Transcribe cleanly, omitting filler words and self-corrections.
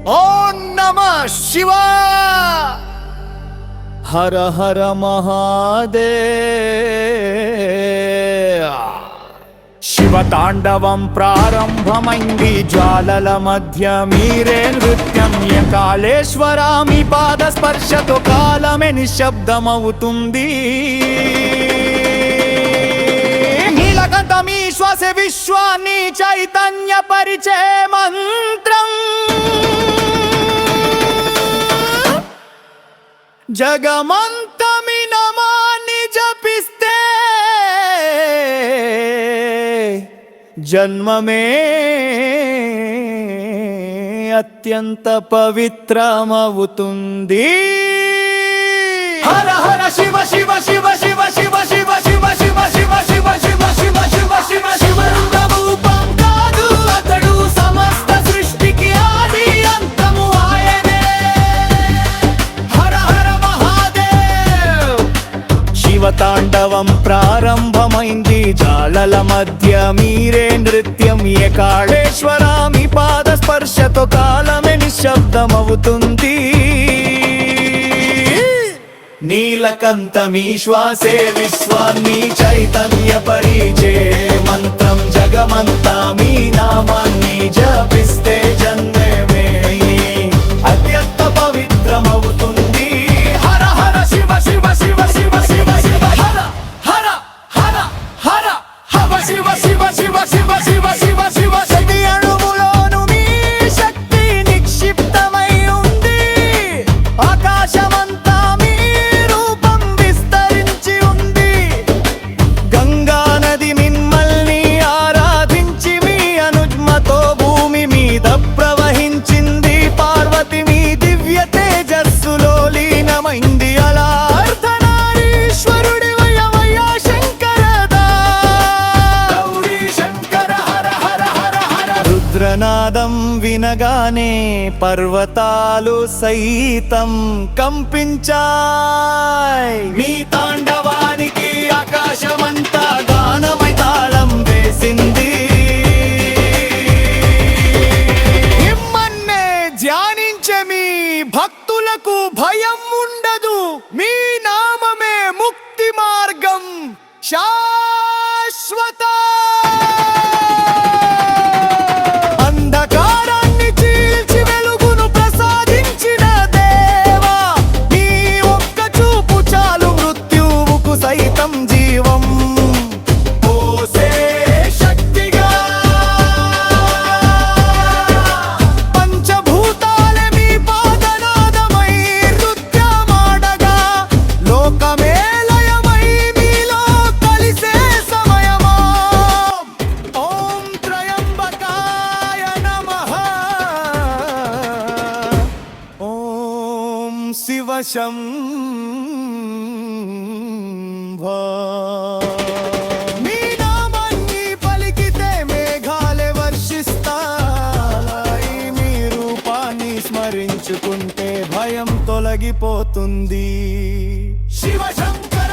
ఓం నమః శివాయ. హర హర మహాదేవ. శివతాండవం ప్రారంభమైంది జ్వాలల మధ్య మీరే నృత్యం. కాళేశ్వరామి పాద స్పర్శతో కాలమే నిశ్శబ్దమవుతుంది. నీలకంఠమీ శ్వాస విశ్వాన్ని చైతన్య పరిచే మంత్రం. జగమంతమి నమాన్ని జపిస్తే జన్మమే అత్యంత పవిత్రమవుతుంది. హర హర శివ శివ శివ శివ శివ శివ శివ శివ శివ శివ శివ శివ శివ శివ శివ రూపం కాదు అతడు, సమస్త సృష్టికి ఆది అంతము ఆయనే. హర హర మహాదేవ్. శివతాండవం ప్రారంభమైంది జ్వాలల మధ్య మీరే నృత్యం. కాళేశ్వరామి పాద స్పర్శతో కాలమే నిశ్శబ్దమవుతుంది. నీలకంఠమీ శ్వాసే విశ్వాన్ని చైతన్య పరిచే మంత్రం. జగమంతా మీ నామాన్ని జపిస్తే జన్మమే అత్యంత పవిత్రమవుతుంది. హర హర శివ శివ శివ శివ శివ శివ హర హర హర హర హవ శివ శివ శివ శివ శివ శివ శివ. శక్తి అణువులోను మీ శక్తి నిక్షిప్తమై ఉంది. ఆకాశమంతా మీ రూపం విస్తరించి ఉంది. గంగా నది మిమ్మల్ని ఆరాధించి మీ అనుజ్మతో భూమి మీద ప్రవహించింది. పార్వతి మీ దివ్య తేజస్సులో లీనమైంది. అలా అర్ధనారీశ్వరుడి వయవయ శంకరదా గౌరీ శంకర హర హర హర హర. రుద్రనాదం వినగానే పర్వతాలు సైతం కంపించాయ్. మీ తాండవానికి ఆకాశమంతా గానమై తాళం వేసింది. మిమ్మన్నే ధ్యానించే మీ భక్తులకు భయం ఉండదు. మీ నామమే ముక్తి మార్గం శాశ్వత. అంధకారాన్ని చీల్చి వెలుగును ప్రసాదించిన దేవా, నీ ఒక్క చూపు చాలు మృత్యువుకు సైతం జీవం పోసే శక్తిగా. పంచభూతాలే మీ పాదనాదమై నృత్యమాడగా లోకమే లయమై మీలో కలిసే సమయమా. ఓం త్రయంబకాయ నమః. ఓం శివ శంభో. మీ నామాన్ని పలికితే మేఘాలే వర్షిస్తాయి. మీ రూపాన్ని స్మరించుకుంటే భయం తొలగిపోతుంది. శివ శంకర